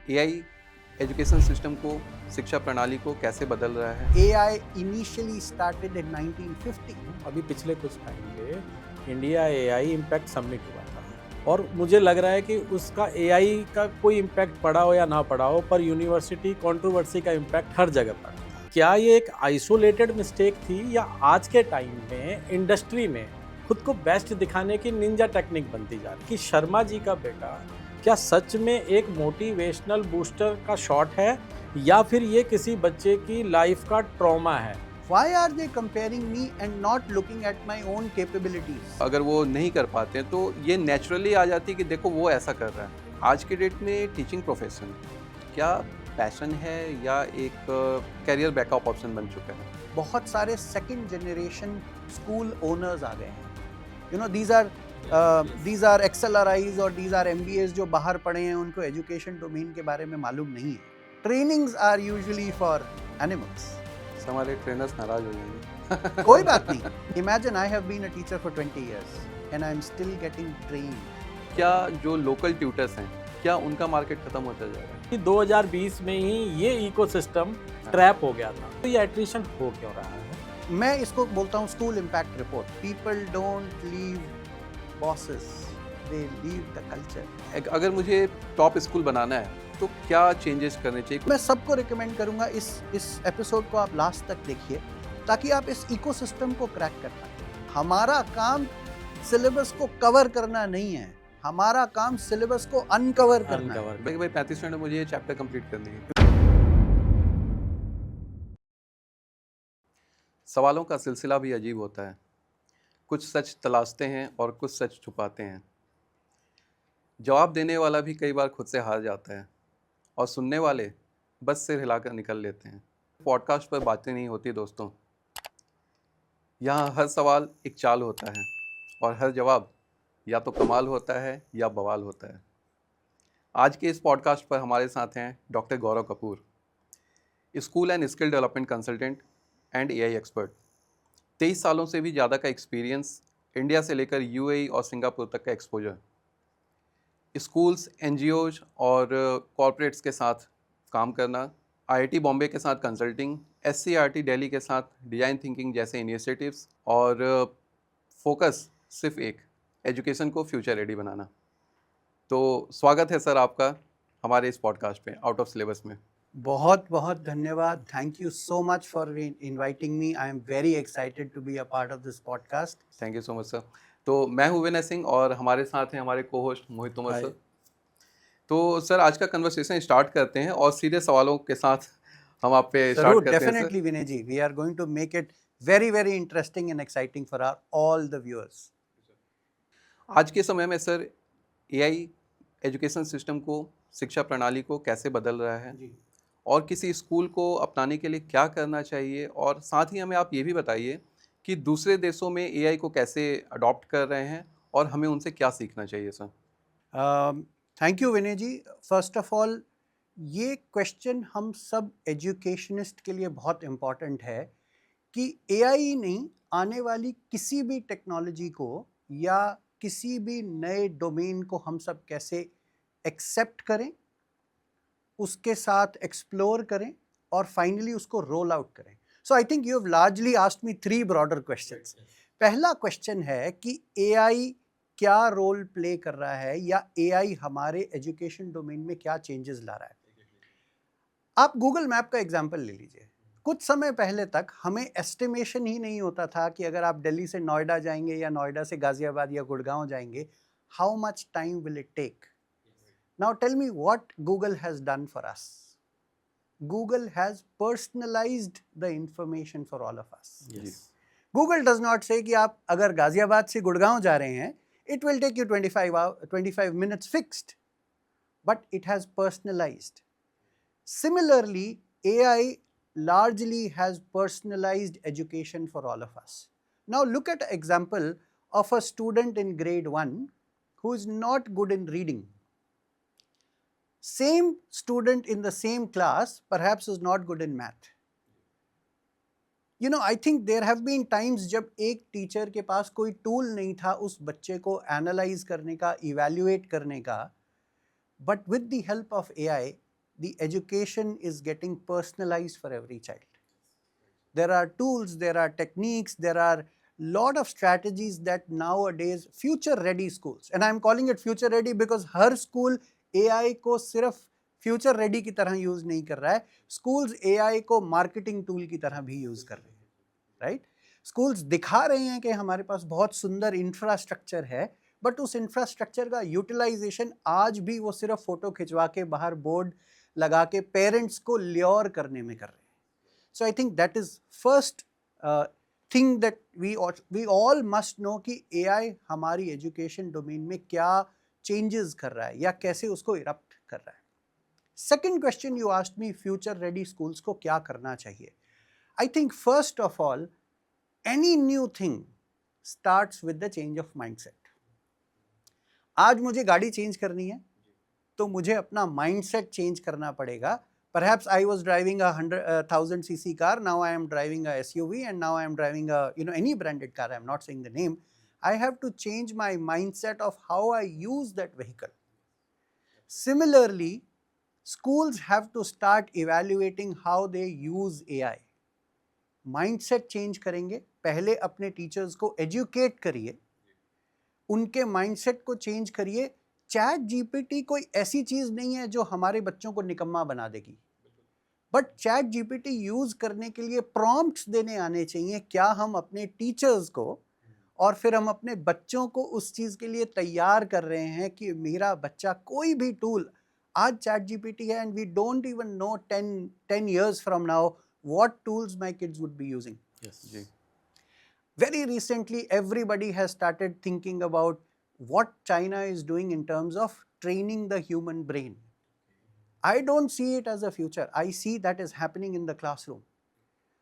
AI education system को, शिक्षा प्रणाली को कैसे बदल रहा है? AI initially started in 1950. अभी पिछले कुछ टाइम पे इंडिया एआई इम्पैक्ट समिट हुआ था और मुझे लग रहा है कि उसका एआई का कोई इम्पैक्ट पड़ा हो या ना पड़ा हो, पर यूनिवर्सिटी कंट्रोवर्सी का इम्पैक्ट हर जगह पड़ा। क्या ये एक आइसोलेटेड मिस्टेक थी या आज के टाइम में इंडस्ट्री में खुद को बेस्ट दिखाने की निंजा टेक्निक बनती जा रही कि शर्मा जी का बेटा क्या सच में एक मोटिवेशनल बूस्टर का शॉट है या फिर ये किसी बच्चे की लाइफ का ट्रॉमा है? Why are they comparing me and not looking at my own capabilities? अगर वो नहीं कर पाते हैं तो ये नेचुरली आ जाती है कि देखो वो ऐसा कर रहा है। आज के डेट में टीचिंग प्रोफेशन क्या पैशन है या एक करियर बैकअप ऑप्शन बन चुका है? बहुत सारे सेकंड जनरेशन स्कूल ओनर्स आ गए हैं। You know, these are XLRIs और these are MBAs जो बाहर पढ़े हैं, उनको एजुकेशन डोमेन के बारे में मालूम नहीं है। Trainings are usually for animals. हमारे ट्रेनर्स नाराज हो जाएंगे। कोई बात नहीं। Imagine I have been a teacher for 20 years and I am still getting trained. क्या जो लोकल ट्यूटर्स हैं क्या उनका मार्केट खत्म होता जा रहा है? कि 2020 में ही ये इकोसिस्टम ट्रैप हो गया था, तो ये एट्रिशन हो क्यों रहा है? मैं इसको बोलता हूँ school impact report. People don't leave bosses, they leave the culture. अगर मुझे टॉप स्कूल बनाना है तो क्या चेंजेस करने चाहिए? मैं सबको रिकमेंड करूंगा इस एपिसोड को आप लास्ट तक देखिए ताकि आप इस इकोसिस्टम को क्रैक कर पाए। हमारा काम सिलेबस को कवर करना नहीं है, हमारा काम सिलेबस को अनकवर करना है। भाई 35 मिनट में मुझे ये चैप्टर कंप्लीट करनी है। सवालों का सिलसिला भी अजीब होता है। कुछ सच तलाशते हैं और कुछ सच छुपाते हैं। जवाब देने वाला भी कई बार खुद से हार जाता है और सुनने वाले बस सिर हिलाकर निकल लेते हैं। पॉडकास्ट पर बातें नहीं होती दोस्तों। यहाँ हर सवाल एक चाल होता है और हर जवाब या तो कमाल होता है या बवाल होता है। आज के इस पॉडकास्ट पर हमारे साथ हैं doctor Gaurav Kapoor, school and skill development consultant and AI expert. 23 सालों से भी ज़्यादा का एक्सपीरियंस, इंडिया से लेकर यूएई और सिंगापुर तक का एक्सपोजर, स्कूल्स, एनजीओज और कॉरपोरेट्स के साथ काम करना, आईआईटी बॉम्बे के साथ कंसल्टिंग, एससीईआरटी दिल्ली के साथ डिज़ाइन थिंकिंग जैसे इनिशिएटिव्स और फोकस सिर्फ एक, एजुकेशन को फ्यूचर रेडी बनाना। तो स्वागत है सर आपका हमारे इस पॉडकास्ट पे आउट ऑफ सिलेबस में। बहुत बहुत धन्यवाद। Thank you so much for inviting me. I am very excited to be a part of this podcast. Thank you so much sir. तो मैं हूँ विनय सिंह और हमारे साथ हैं हमारे को होस्ट मोहित तोमर सर। तो सर आज का कन्वर्सेशन स्टार्ट करते हैं और सीधे सवालों के साथ हम आप पे स्टार्ट करते हैं। Definitely Vinay ji, we are going to make it very very interesting and exciting for our all the viewers. आज के समय में सर एआई एजुकेशन सिस्टम को, शिक्षा प्रणाली को कैसे बदल रहा है जी। और किसी स्कूल को अपनाने के लिए क्या करना चाहिए, और साथ ही हमें आप ये भी बताइए कि दूसरे देशों में एआई को कैसे अडॉप्ट कर रहे हैं और हमें उनसे क्या सीखना चाहिए सर। Thank you Vinay ji. First of all ये क्वेश्चन हम सब एजुकेशनिस्ट के लिए बहुत इम्पॉर्टेंट है कि एआई नहीं, आने वाली किसी भी टेक्नोलॉजी को या किसी भी नए डोमेन को हम सब कैसे एक्सेप्ट करें, उसके साथ एक्सप्लोर करें और फाइनली उसको रोल आउट करें। So I think you have largely asked me 3 broader questions. पहला क्वेश्चन है कि एआई क्या रोल प्ले कर रहा है या एआई हमारे एजुकेशन डोमेन में क्या चेंजेस ला रहा है। आप गूगल मैप का एग्जांपल ले लीजिए। कुछ समय पहले तक हमें एस्टिमेशन ही नहीं होता था कि अगर आप दिल्ली से नोएडा जाएंगे या नोएडा से गाजियाबाद या गुड़गांव जाएंगे, how much time will it take. Now tell me what Google has done for us. Google has personalized the information for all of us. Yes. Google does not say कि आप अगर गाजियाबाद से गुड़गांव जा रहे हैं, it will take you 25 minutes fixed, but it has personalized. Similarly, AI largely has personalized education for all of us. Now look at an example of a student in grade 1 who is not good in reading. Same student in the same class perhaps is not good in math. You know, I think there have been times जब एक teacher के पास कोई tool नहीं था उस बच्चे को analyse करने का, इवैल्यूएट करने का, but with the help of AI, the education is getting personalized for every child. There are tools, there are techniques, there are lot of strategies that nowadays future ready schools, and I am calling it future ready because her school AI को सिर्फ future ready की तरह use नहीं कर रहा है, schools AI को marketing tool की तरह भी use कर रहे हैं, right? Schools दिखा रहे हैं कि हमारे पास बहुत सुंदर infrastructure है, बट उस इंफ्रास्ट्रक्चर का यूटिलाइजेशन आज भी वो सिर्फ फोटो खिंचवा के बाहर बोर्ड लगा के पेरेंट्स को ल्योर करने में कर रहे हैं. So I think that is first thing that we all must know कि एआई हमारी एजुकेशन डोमेन में क्या चेंजेस कर रहा है या कैसे उसको इरप्ट कर रहा है. Second question you asked me, future ready schools को क्या करना चाहिए. I think first of all any new thing starts with the change of mindset. आज मुझे गाड़ी चेंज करनी है तो मुझे अपना माइंडसेट चेंज करना पड़ेगा. Perhaps I was driving a 1,000 cc car, now I am driving a SUV, and now I am driving a any branded car. I am not saying the name. I have to change my mindset of how I use that vehicle. Similarly, schools have to start evaluating how they use AI. Mindset change करेंगे, पहले अपने teachers को educate करिए, उनके mindset को change करिए. Chat GPT कोई ऐसी चीज नहीं है जो हमारे बच्चों को निकम्मा बना देगी, बट चैट जीपीटी यूज करने के लिए प्रॉम्प्ट्स देने आने चाहिए. क्या हम अपने टीचर्स को और फिर हम अपने बच्चों को उस चीज के लिए तैयार कर रहे हैं कि मेरा बच्चा कोई भी टूल, आज चैट जीपीटी है and we don't even know 10 years from now what tools my kids would be using. Yes. Very recently everybody has started thinking about what China is doing in terms of training the human brain. I don't see it as a future. I see that is happening in the classroom.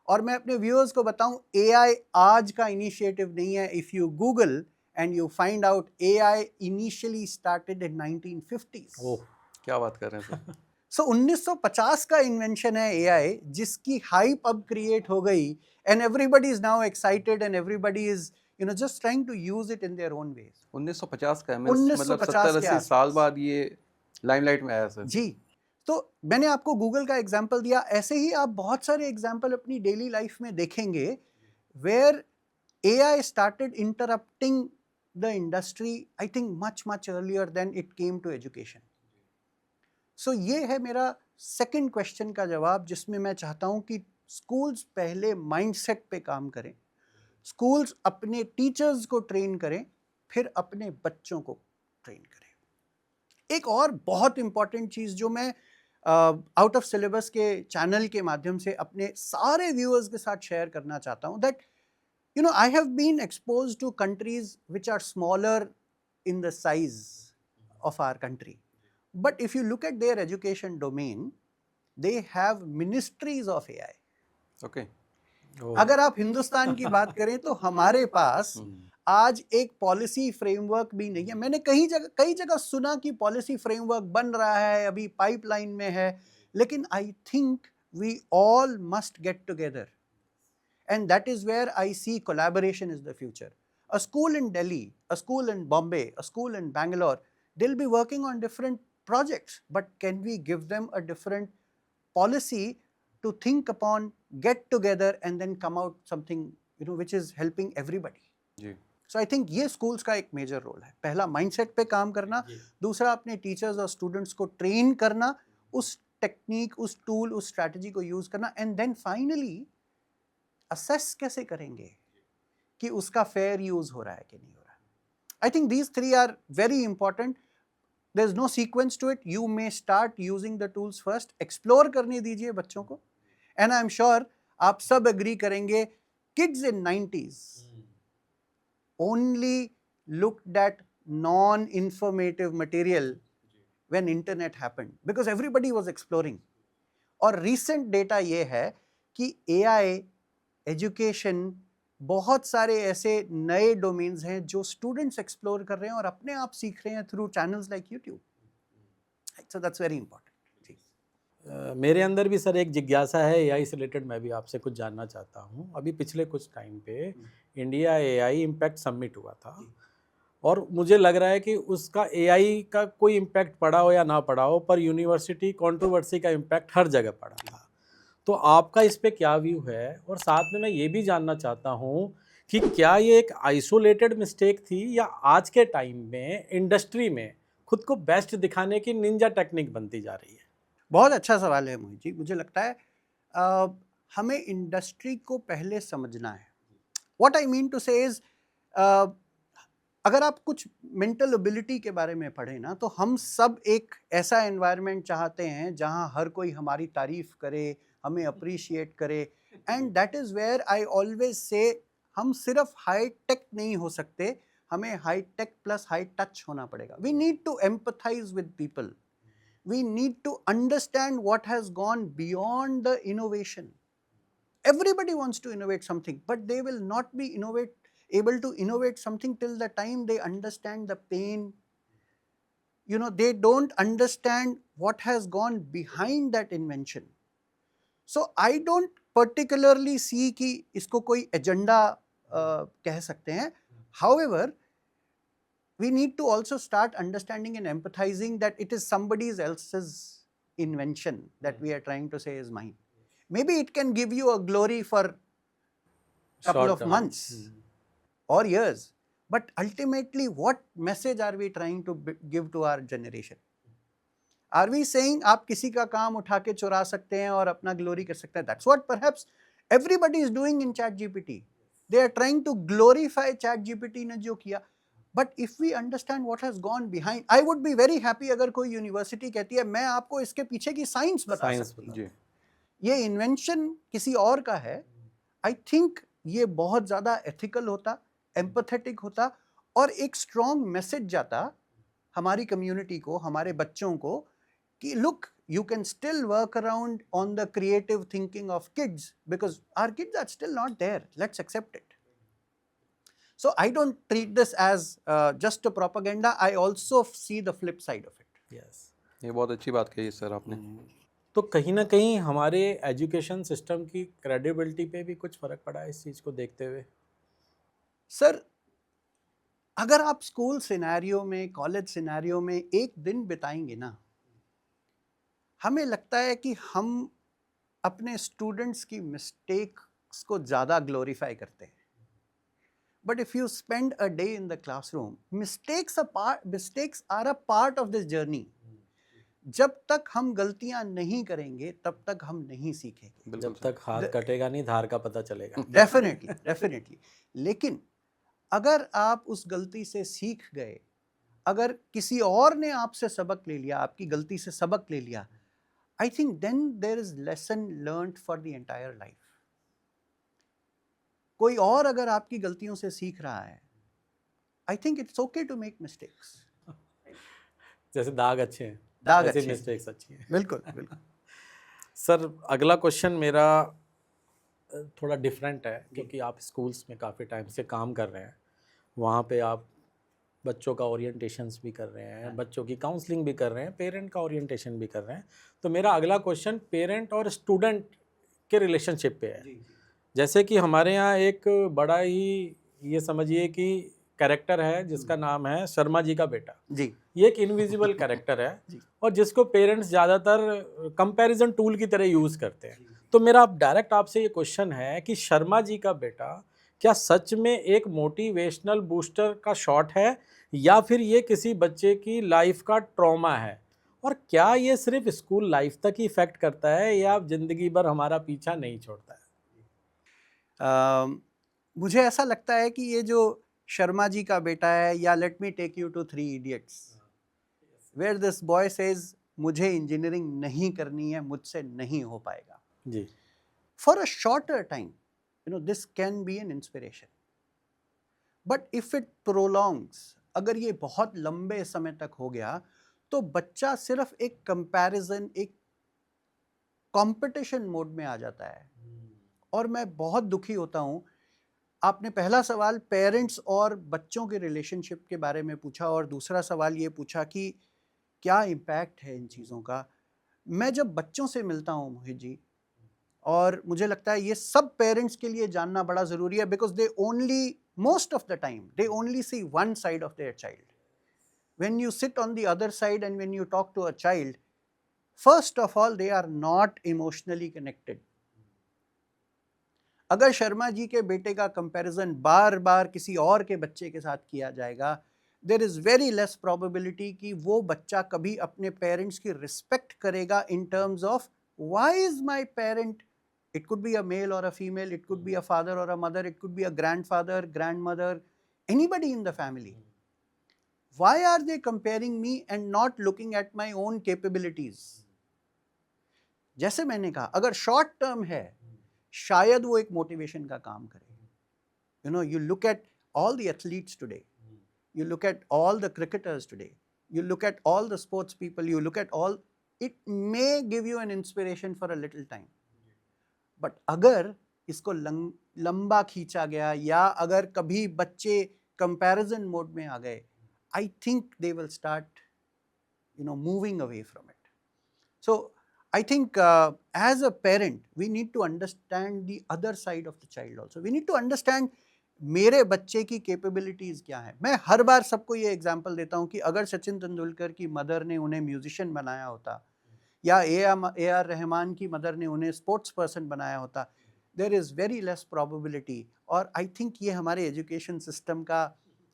और मैं अपने viewers को बताऊं, AI आज का initiative नहीं है. If you Google and you find out AI initially started in 1950s. ओह, क्या बात कर रहे हैं सर. So 1950 का invention है AI, जिसकी hype अब create हो गई and everybody is now excited and everybody is just trying to use it in their own ways. 1950 का है, 1950 मतलब के 70-80 आसपास. साल बाद ये लाइमलाइट में आया सर. जी, तो मैंने आपको गूगल का एग्जाम्पल दिया, ऐसे ही आप बहुत सारे एग्जाम्पल अपनी डेली लाइफ में देखेंगे where AI started interrupting the industry, I think much earlier than it came to education. So ये है मेरा सेकंड क्वेश्चन का जवाब, जिसमें मैं चाहता हूँ कि स्कूल्स पहले माइंडसेट पे काम करें, स्कूल्स अपने टीचर्स को ट्रेन करें, फिर अपने बच्चों को ट्रेन करें. एक और बहुत इंपॉर्टेंट चीज़ जो मैं आउट ऑफ सिलेबस के चैनल के माध्यम से अपने सारे व्यूअर्स के साथ शेयर करना चाहता हूँ, that I have been exposed to countries which are smaller in the size of our country. But if you look at their education domain, they have ministries of AI. Okay. अगर आप हिंदुस्तान की बात करें तो हमारे पास आज एक पॉलिसी फ्रेमवर्क भी नहीं है. मैंने कई जगह सुना कि पॉलिसी फ्रेमवर्क बन रहा है, अभी पाइपलाइन में है, लेकिन I think we all must get together. And that is where I see collaboration is the future. A school in Delhi, a school in Bombay, a school in Bangalore, they'll be working on different projects, but can we give them a different policy to think upon, get together and then come out something which is helping everybody. जी. So I think ये schools का एक major role है. पहला mindset पे काम करना, दूसरा अपने teachers और students को train करना, उस technique, उस tool, उस strategy को use करना, and then finally assess कैसे करेंगे कि उसका fair use हो रहा है कि नहीं हो रहा. I think these three are very important. There's no sequence to it. You may start using the tools first. Explore करने दीजिए बच्चों को. And I'm sure आप सब agree करेंगे, kids in 90s only looked at non-informative material when internet happened because everybody was exploring. और recent data ये है कि AI एजुकेशन बहुत सारे ऐसे नए डोमेन्स हैं जो स्टूडेंट्स एक्सप्लोर कर रहे हैं और अपने आप सीख रहे हैं through channels like YouTube. So that's very important. मेरे अंदर भी सर एक जिज्ञासा है एआई से रिलेटेड, मैं भी आपसे कुछ जानना चाहता हूँ. अभी पिछले कुछ टाइम पे इंडिया एआई इम्पैक्ट समिट हुआ था और मुझे लग रहा है कि उसका एआई का कोई इम्पैक्ट पड़ा हो या ना पड़ा हो, पर यूनिवर्सिटी कंट्रोवर्सी का इम्पैक्ट हर जगह पड़ा था। तो आपका इस पे क्या व्यू है? और साथ में मैं ये भी जानना चाहता हूँ कि क्या ये एक आइसोलेटेड मिस्टेक थी या आज के टाइम में इंडस्ट्री में खुद को बेस्ट दिखाने की निंजा टेक्निक बनती जा रही है? बहुत अच्छा सवाल है मोहित जी। मुझे लगता है हमें इंडस्ट्री को पहले समझना है। व्हाट आई मीन टू से इज, अगर आप कुछ मेंटल एबिलिटी के बारे में पढ़ें ना, तो हम सब एक ऐसा एनवायरनमेंट चाहते हैं जहां हर कोई हमारी तारीफ करे, हमें अप्रिशिएट करे। And that is where I always say, हम सिर्फ हाई टेक नहीं हो सकते, हमें high tech plus high touch होना पड़ेगा। We need to empathise with people, we need to understand what has gone beyond the innovation. Everybody wants to innovate something, but they will not be able to innovate something till the time they understand the pain. You know, they don't understand what has gone behind that invention. So I don't particularly see कि इसको कोई agenda कह सकते हैं. However, we need to also start understanding and empathizing that it is somebody else's invention that we are trying to say is mine. Maybe it can give you a glory for a couple Short of term. months or years, but ultimately what message are we trying to give to our generation? Are we saying आप किसी का काम उठा के चुरा सकते हैं और अपना ग्लोरी कर सकते हैं? That's what perhaps everybody is doing in ChatGPT. They are trying to glorify ChatGPT ने जो किया. But if we understand what has gone behind, I would be very happy अगर कोई यूनिवर्सिटी कहती है मैं आपको इसके पीछे की साइंस बता सकती हूँ, ये इन्वेंशन किसी और का है। आई थिंक ये बहुत ज़्यादा एथिकल होता, एम्पथेटिक होता और एक स्ट्रॉन्ग मैसेज जाता हमारी कम्युनिटी को, हमारे बच्चों को कि look, you can still work around on the creative thinking of kids because our kids are still not there. Let's accept it. So I don't treat this as just a propaganda. I also see the flip side of it. Yes. ये बहुत अच्छी बात कही sir आपने। तो कहीं ना कहीं हमारे एजुकेशन सिस्टम की क्रेडिबिलिटी पे भी कुछ फर्क पड़ा है इस चीज़ को देखते हुए? सर, अगर आप स्कूल सिनेरियो में, कॉलेज सिनेरियो में एक दिन बिताएंगे ना, हमें लगता है कि हम अपने स्टूडेंट्स की मिस्टेक्स को ज़्यादा ग्लोरीफाई करते हैं। But if you spend a day in the classroom, mistakes are a part of this journey. जब तक हम गलतियां नहीं करेंगे तब तक हम नहीं सीखेंगे। जब तक हाथ कटेगा नहीं धार का पता चलेगा। डेफिनेटली। लेकिन अगर आप उस गलती से सीख गए, अगर किसी और ने आपसे सबक ले लिया, आपकी गलती से सबक ले लिया, I think then there is lesson learned for the entire life. कोई और अगर आपकी गलतियों से सीख रहा है, I think it's okay to make mistakes. जैसे दाग अच्छे हैं, दाग ऐसे अच्छे हैं। मिस्टेक्स अच्छी हैं। बिल्कुल बिल्कुल। सर, अगला क्वेश्चन मेरा थोड़ा डिफरेंट है, क्योंकि आप स्कूल्स में काफ़ी टाइम से काम कर रहे हैं, वहाँ पे आप बच्चों का ओरिएंटेशंस भी कर रहे हैं, बच्चों की काउंसलिंग भी कर रहे हैं, पेरेंट का ओरिएंटेशन भी कर रहे हैं। तो मेरा अगला क्वेश्चन पेरेंट और स्टूडेंट के रिलेशनशिप पे है। जैसे कि हमारे यहाँ एक बड़ा ही, ये समझिए कि कैरेक्टर है जिसका नाम है शर्मा जी का बेटा जी। ये एक इनविजिबल कैरेक्टर है जी। और जिसको पेरेंट्स ज़्यादातर कंपैरिजन टूल की तरह यूज़ करते हैं। तो मेरा डायरेक्ट आपसे ये क्वेश्चन है कि शर्मा जी का बेटा क्या सच में एक मोटिवेशनल बूस्टर का शॉट है या फिर ये किसी बच्चे की लाइफ का ट्रॉमा है, और क्या ये सिर्फ स्कूल लाइफ तक ही इफेक्ट करता है या ज़िंदगी भर हमारा पीछा नहीं छोड़ता है? मुझे ऐसा लगता है कि ये जो शर्मा जी का बेटा है, या let me take you to 3 Idiots, where this boy says मुझे इंजीनियरिंग नहीं करनी है, मुझसे नहीं हो पाएगा जी। For a shorter time, you know, this can be an inspiration, but if it prolongs, अगर ये बहुत लंबे समय तक हो गया तो बच्चा सिर्फ एक कंपैरिजन, एक कंपटीशन मोड में आ जाता है। और मैं बहुत दुखी होता हूँ। आपने पहला सवाल पेरेंट्स और बच्चों के रिलेशनशिप के बारे में पूछा और दूसरा सवाल ये पूछा कि क्या इम्पैक्ट है इन चीज़ों का। मैं जब बच्चों से मिलता हूँ मोहित जी, और मुझे लगता है ये सब पेरेंट्स के लिए जानना बड़ा ज़रूरी है, because they only most of the time they only see one side of their child. When you sit on the other side and when you talk to a child, first of all they are not emotionally connected. अगर शर्मा जी के बेटे का comparison बार बार किसी और के बच्चे के साथ किया जाएगा, there is very less probability कि वो बच्चा कभी अपने पेरेंट्स की रिस्पेक्ट करेगा in terms of why is my parent. It could be a male और a female, it could be a father और a mother, it could be a grandfather, grandmother, anybody in the family. Why are they comparing me and not looking at my own capabilities? जैसे मैंने कहा, अगर short term है शायद वो एक motivation का काम करे. You know, you look at all the athletes today, you look at all the cricketers today, you look at all the sports people, you look at all, it may give you an inspiration for a little time. But अगर इसको लंबा खींचा गया या अगर कभी बच्चे comparison mode में आ गए, I think they will start, moving away from it. So I think as a parent, we need to understand the other side of the child also. We need to understand मेरे बच्चे की capabilities क्या है. मैं हर बार सबको ये example देता हूँ कि अगर सचिन तेंदुलकर की मदर ने उन्हें म्यूजिशियन बनाया होता या ए आर रहमान की मदर ने उन्हें स्पोर्ट्स पर्सन बनाया होता, there is very less probability. और आई थिंक ये हमारे एजुकेशन सिस्टम का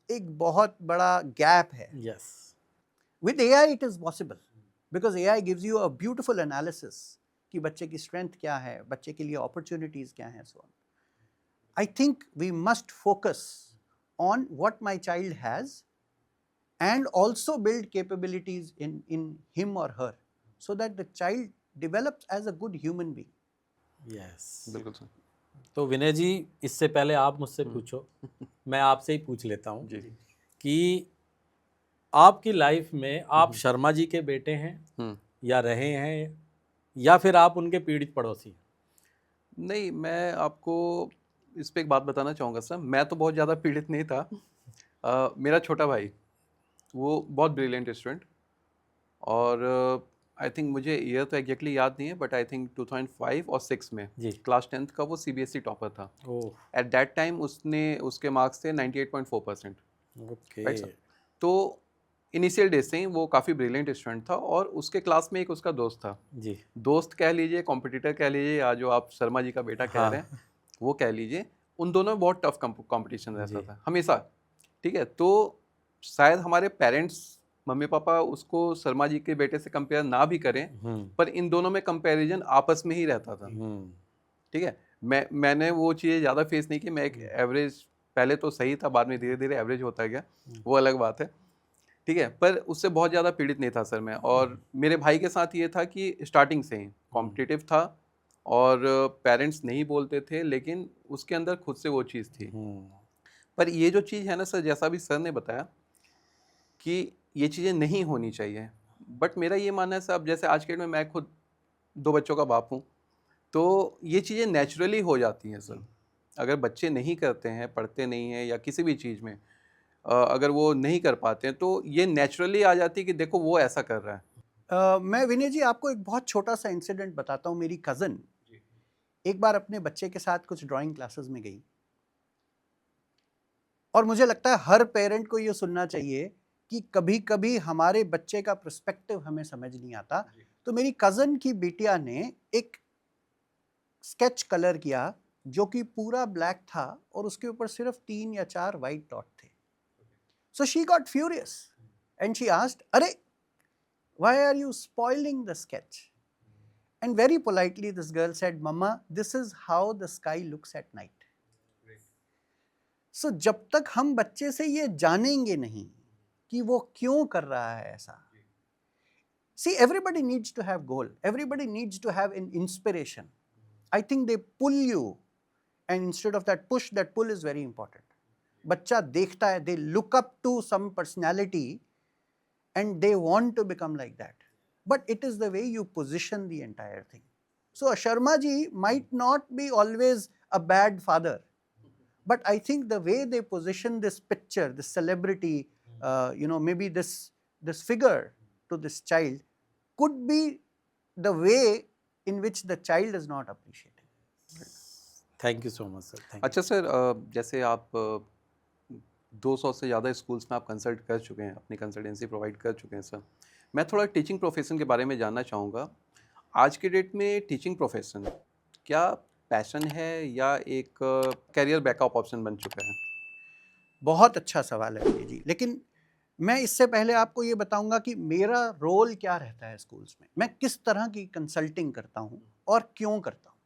एक बहुत बड़ा गैप है. Yes. With AI it is possible because AI gives you a beautiful analysis कि बच्चे की strength क्या है, बच्चे के लिए opportunities क्या हैं, so on. I think we must focus on what my child has and also build capabilities in him or her so that the child develops as a good human being. Yes. बिल्कुल sir. तो विनय जी, इससे पहले आप मुझसे पूछो, मैं आपसे ही पूछ लेता हूँ जी. कि आपकी लाइफ में आप शर्मा जी के बेटे हैं या रहे हैं या फिर आप उनके पीड़ित पड़ोसी? नहीं, मैं आपको इस पे एक बात बताना चाहूँगा सर. मैं तो बहुत ज़्यादा पीड़ित नहीं था. मेरा छोटा भाई वो बहुत ब्रिलियंट स्टूडेंट, और आई थिंक मुझे ईयर तो एग्जैक्टली याद नहीं है, बट आई थिंक 2005 और 6 में जी. क्लास 10th का वो CBSE टॉपर था. ओह, एट दैट टाइम उसके मार्क्स थे 98.4%. ओके. Right sir. तो इनिशियल डेज से ही वो काफ़ी ब्रिलियंट स्टूडेंट था, और उसके क्लास में एक उसका दोस्त था. जी. दोस्त कह लीजिए, कॉम्पिटिटर कह लीजिए, या जो आप शर्मा जी का बेटा कह रहे हैं वो कह लीजिए. उन दोनों में बहुत टफ कंपटीशन रहता जी. था हमेशा. ठीक है. तो शायद हमारे पेरेंट्स, मम्मी पापा उसको शर्मा जी के बेटे से कंपेयर ना भी करें, पर इन दोनों में कंपैरिजन आपस में ही रहता था. ठीक है. मैंने वो चीज़ें ज़्यादा फेस नहीं की. मैं एक एवरेज, पहले तो सही था, बाद में धीरे धीरे एवरेज होता गया, वो अलग बात है. ठीक है. पर उससे बहुत ज़्यादा पीड़ित नहीं था सर मैं. और मेरे भाई के साथ ये था कि स्टार्टिंग से ही कॉम्पिटिटिव था, और पेरेंट्स नहीं बोलते थे, लेकिन उसके अंदर खुद से वो चीज़ थी. पर ये जो चीज़ है ना सर, जैसा भी सर ने बताया कि ये चीज़ें नहीं होनी चाहिए, बट मेरा ये मानना है सर, अब जैसे आज के डेट में मैं खुद 2 बच्चों का बाप हूँ, तो ये चीज़ें नेचुरली हो जाती हैं सर. अगर बच्चे नहीं करते हैं, पढ़ते नहीं हैं, या किसी भी चीज़ में अगर वो नहीं कर पाते हैं, तो ये नेचुरली आ जाती है कि देखो वो ऐसा कर रहा है. मैं विनय जी आपको एक बहुत छोटा सा इंसिडेंट बताता हूँ. मेरी कज़न एक बार अपने बच्चे के साथ कुछ ड्राइंग क्लासेस में गई, और मुझे लगता है हर पेरेंट को ये सुनना चाहिए कि कभी कभी हमारे बच्चे का पर्सपेक्टिव हमें समझ नहीं आता. तो मेरी कज़न की बिटिया ने एक स्केच कलर किया जो कि पूरा ब्लैक था, और उसके ऊपर सिर्फ 3 या 4 वाइट डॉट थे. So she got furious and she asked, अरे why are you spoiling the sketch? And very politely this girl said, Mama, this is how the sky looks at night. So जब तक हम बच्चे से ये जानेंगे नहीं कि वो क्यों कर रहा है ऐसा. See, everybody needs to have goal. Everybody needs to have an inspiration. I think they pull you, and instead of that push, that pull is very important. बच्चा देखता है, they look up to some personality and they want to become like that. But it is the way you position the entire thing. So Sharma ji might not be always a bad father, but I think the way they position this picture, this celebrity, maybe this figure to this child could be the way in which the child is not appreciating. Thank you so much sir, thank अच्छा sir, जैसे आप 200 से ज़्यादा schools में आप consult कर चुके हैं, अपनी कंसल्टेंसी प्रोवाइड कर चुके हैं सर। मैं थोड़ा टीचिंग प्रोफेशन के बारे में जानना चाहूँगा। आज के डेट में टीचिंग प्रोफेशन क्या पैशन है या एक करियर बैकअप ऑप्शन बन चुका है? बहुत अच्छा सवाल है विनय जी, लेकिन मैं इससे पहले आपको ये बताऊंगा कि मेरा रोल क्या रहता है स्कूल्स में, मैं किस तरह की कंसल्टिंग करता हूँ और क्यों करता हूँ।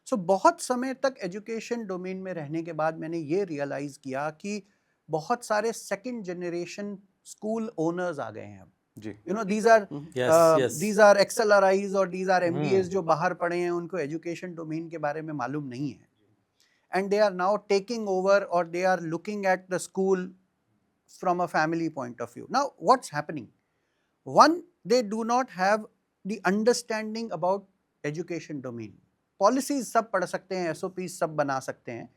सो बहुत समय तक एजुकेशन डोमेन में रहने के बाद मैंने ये रियलाइज़ किया कि बहुत सारे सेकंड जनरेशन स्कूल ओनर्स आ गए हैं अब। जी। You know these are Yes. These are XLRIs और दीज आर एमबीएस हम्म। जो बाहर पढ़े हैं, उनको एजुकेशन डोमेन के बारे में मालूम नहीं है, and they are now taking over or they are looking at the school from a family point of view. Now what's happening? One, they do not have the understanding about education domain. Policies सब पढ़ सकते हैं, SOPs सब बना सकते हैं,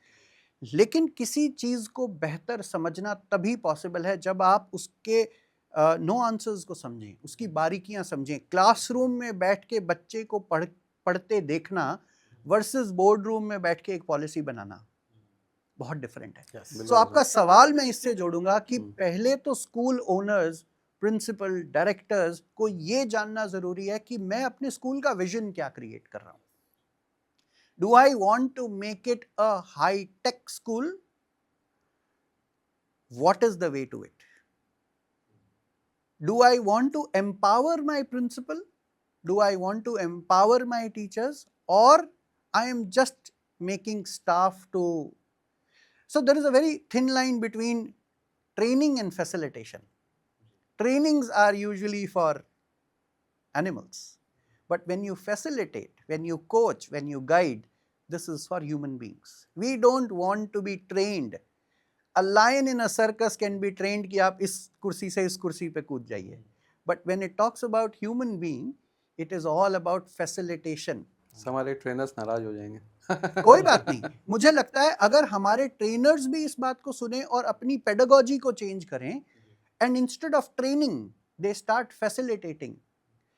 लेकिन किसी चीज़ को बेहतर समझना तभी पॉसिबल है जब आप उसके नो आंसर्स को समझें, उसकी बारीकियां समझें। क्लासरूम में बैठ के बच्चे को पढ़ते देखना वर्सेस बोर्ड रूम में बैठ के एक पॉलिसी बनाना बहुत डिफरेंट है। Yes. सो आपका सवाल मैं इससे जोड़ूंगा कि हम्म। पहले तो स्कूल ओनर्स, प्रिंसिपल, डायरेक्टर्स को ये जानना जरूरी है कि मैं अपने स्कूल का विजन क्या क्रिएट कर रहा हूं। Do I want to make it a high tech school? What is the way to it? Do I want to empower my principal? Do I want to empower my teachers? और I am just making staff to? So there is a very thin line between training and facilitation. Trainings are usually for animals, but when you facilitate, when you coach, when you guide, this is for human beings. We don't want to be trained. A lion in a circus can be trained कि आप इस कुर्सी से इस कुर्सी पे कूद जाइए. But when it talks about human being, it is all about facilitation. हमारे ट्रेनर्स नाराज हो जाएंगे। कोई बात नहीं, मुझे लगता है अगर हमारे ट्रेनर्स भी इस बात को सुने और अपनी पेडागोजी को चेंज करें, and instead of training they start facilitating.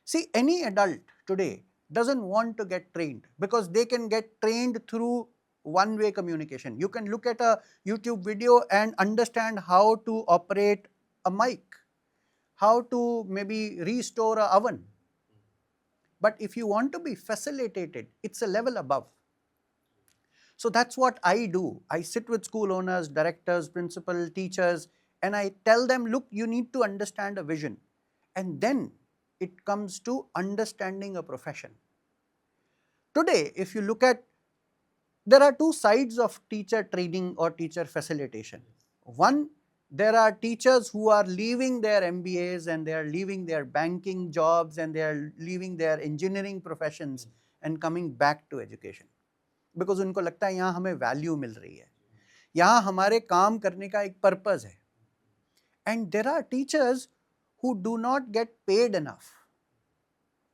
See, any adult today doesn't want to get trained because they can get trained through one-way communication. You can look at a YouTube video and understand how to operate a mic, how to maybe restore an oven. But if you want to be facilitated, it's a level above. So that's what I do. I sit with school owners, directors, principal, teachers, and I tell them, look, you need to understand a vision. And then it comes to understanding a profession. Today, if you look at, there are two sides of teacher training or teacher facilitation. One, there are teachers who are leaving their MBAs and they are leaving their banking jobs and they are leaving their engineering professions and coming back to education. Because उनको लगता है यहाँ हमें value मिल रही है, यहाँ हमारे काम करने का एक पर्पज है. And there are teachers who do not get paid enough,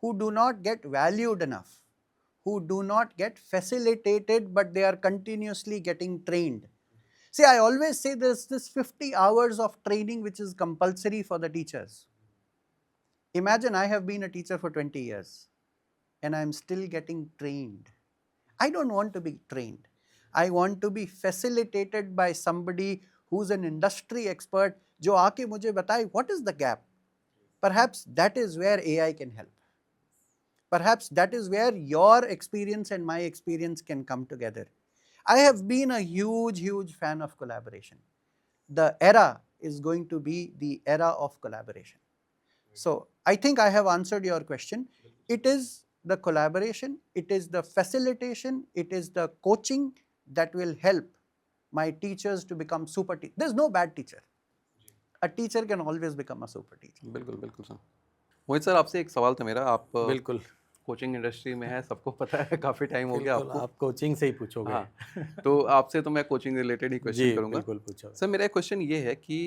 who do not get valued enough, who do not get facilitated, but they are continuously getting trained. See, I always say this 50 hours of training which is compulsory for the teachers. Imagine I have been a teacher for 20 years and I am still getting trained. I don't want to be trained. I want to be facilitated by somebody who's an industry expert जो आके मुझे बताए what is the gap. Perhaps that is where AI can help. Perhaps that is where your experience and my experience can come together. I have been a huge fan of collaboration. The era is going to be the era of collaboration. So I think I have answered your question. It is the collaboration, it is the facilitation, it is the coaching that will help my teachers to become super teachers. There's no bad teacher. A teacher can always become a super teacher. बिल्कुल बिल्कुल sir. मोहित sir, आपसे एक सवाल था मेरा. आप बिल्कुल coaching industry में है, सबको पता है, काफ़ी टाइम हो गया आपको. आप कोचिंग से ही पूछोगे. हाँ, तो आपसे तो मैं कोचिंग रिलेटेड ही क्वेश्चन करूँगा. बिल्कुल पूछो सर, मेरा एक क्वेश्चन ये है कि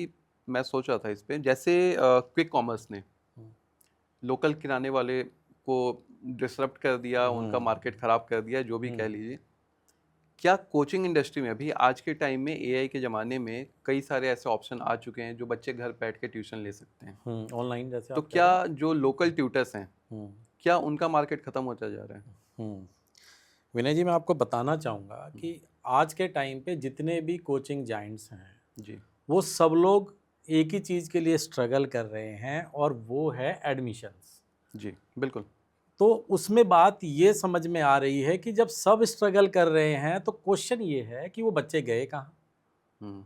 मैं सोच रहा था इस पे, जैसे क्विक कॉमर्स ने लोकल किराने वाले को डिसरप्ट कर दिया, उनका मार्केट ख़राब कर दिया, जो भी कह लीजिए. क्या कोचिंग इंडस्ट्री में अभी आज के टाइम में एआई के ज़माने में कई सारे ऐसे ऑप्शन आ चुके हैं जो बच्चे घर बैठ के ट्यूशन ले सकते हैं ऑनलाइन, जैसे तो क्या जो लोकल ट्यूटर्स हैं क्या उनका मार्केट ख़त्म होता जा रहा है? विनय जी, मैं आपको बताना चाहूँगा कि आज के टाइम पे जितने भी कोचिंग जाइंट्स हैं जी वो सब लोग एक ही चीज़ के लिए स्ट्रगल कर रहे हैं और वो है एडमिशन्स। जी बिल्कुल। तो उसमें बात ये समझ में आ रही है कि जब सब स्ट्रगल कर रहे हैं तो क्वेश्चन ये है कि वो बच्चे गए कहाँ। हम्म,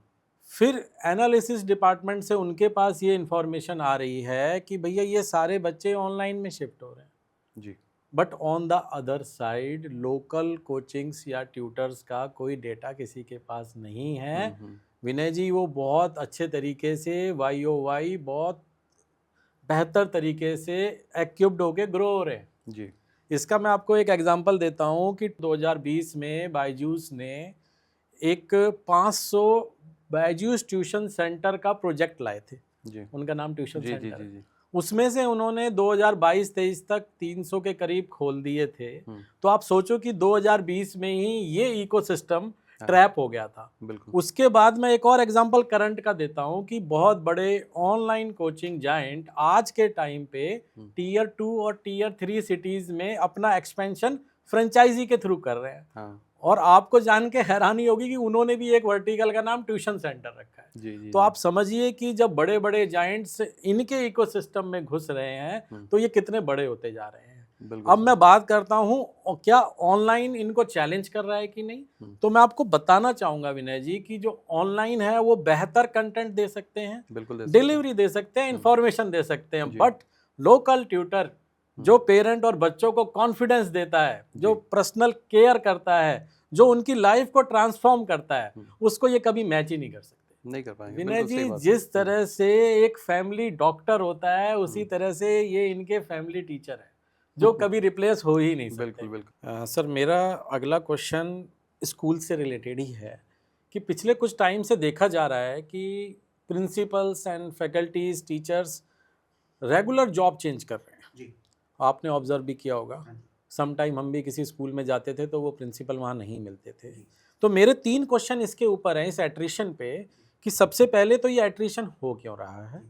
फिर एनालिसिस डिपार्टमेंट से उनके पास ये इन्फॉर्मेशन आ रही है कि भैया ये सारे बच्चे ऑनलाइन में शिफ्ट हो रहे हैं। जी but on the other side local coachings या ट्यूटर्स का कोई डेटा किसी के पास नहीं है। विनय जी वो बहुत अच्छे तरीके से वाई बहुत बेहतर तरीके से एक्विप्ड होके ग्रो हो रहे हैं। जी इसका मैं आपको एक एग्जांपल देता हूँ कि 2020 में बायजूस ने एक 500 बायजूस ट्यूशन सेंटर का प्रोजेक्ट लाए थे। जी उनका नाम ट्यूशन जी जी सेंटर जी है। जी उसमें से उन्होंने 2022-23 तक 300 के करीब खोल दिए थे। तो आप सोचो कि 2020 में ही ये इकोसिस्टम हाँ, ट्रैप हो गया था। बिल्कुल। उसके बाद मैं एक और एग्जांपल करंट का देता हूं कि बहुत बड़े ऑनलाइन कोचिंग जायंट आज के टाइम पे टीयर 2 और टीयर 3 सिटीज में अपना एक्सपेंशन फ्रेंचाइजी के थ्रू कर रहे हैं। हाँ और आपको जान के हैरानी होगी कि उन्होंने भी एक वर्टिकल का नाम ट्यूशन सेंटर रखा है। जी जी तो आप समझिए कि जब बड़े बड़े जायंट्स इनके इकोसिस्टम में घुस रहे हैं तो ये कितने बड़े होते जा रहे हैं। बिल्कुल अब मैं बात करता हूं क्या ऑनलाइन इनको चैलेंज कर रहा है कि नहीं। तो मैं आपको बताना चाहूंगा विनय जी कि जो ऑनलाइन है वो बेहतर कंटेंट दे सकते हैं, बिल्कुल दे सकते हैं। डिलीवरी दे सकते हैं, इंफॉर्मेशन दे सकते हैं। जी। बट लोकल ट्यूटर जो पेरेंट और बच्चों को कॉन्फिडेंस देता है, जो पर्सनल केयर करता है, जो उनकी लाइफ को ट्रांसफॉर्म करता है, उसको ये कभी मैच ही नहीं कर सकते। नहीं कर पाएंगे। विनय बिल्कुल सही जी बात है। जिस तरह से एक फैमिली डॉक्टर होता है उसी तरह से ये इनके फैमिली टीचर है जो कभी रिप्लेस हो ही नहीं सकते। बिल्कुल बिल्कुल। सर मेरा अगला क्वेश्चन स्कूल से रिलेटेड ही है कि पिछले कुछ टाइम से देखा जा रहा है कि principles and faculties teachers regular job change कर रहे हैं। जी। आपने ऑब्जर्व भी किया होगा। सम टाइम हम भी किसी स्कूल में जाते थे तो वो प्रिंसिपल वहाँ नहीं मिलते थे। तो मेरे 3 क्वेश्चन इसके ऊपर हैं, इस एट्रिशन पे, कि सबसे पहले तो ये एट्रिशन हो क्यों रहा है,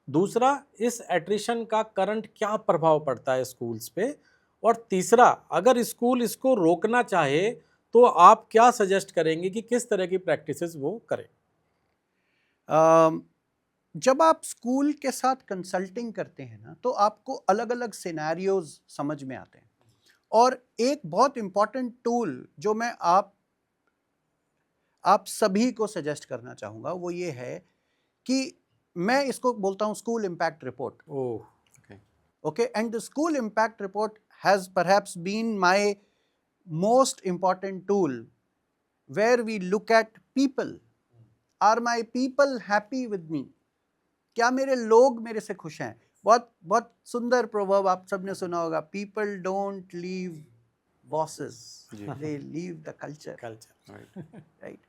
दूसरा इस एट्रिशन का करंट क्या प्रभाव पड़ता है स्कूल्स पे, और तीसरा अगर स्कूल इसको रोकना चाहे तो आप क्या सजेस्ट करेंगे कि किस तरह की प्रैक्टिसेस वो करें। जब आप स्कूल के साथ कंसल्टिंग करते हैं ना तो आपको अलग अलग सिनेरियोज समझ में आते हैं। और एक बहुत इम्पॉर्टेंट टूल जो मैं आप सभी को सजेस्ट करना चाहूँगा वो ये है कि मैं इसको बोलता हूँ school impact report. Okay, and the school impact report has perhaps been my most important tool where we look at people. Are my people happy with me? क्या मेरे लोग मेरे से खुश हैं? बहुत बहुत सुंदर प्रोवर्ब आप सबने सुना होगा, people don't leave bosses, they leave the culture. Right?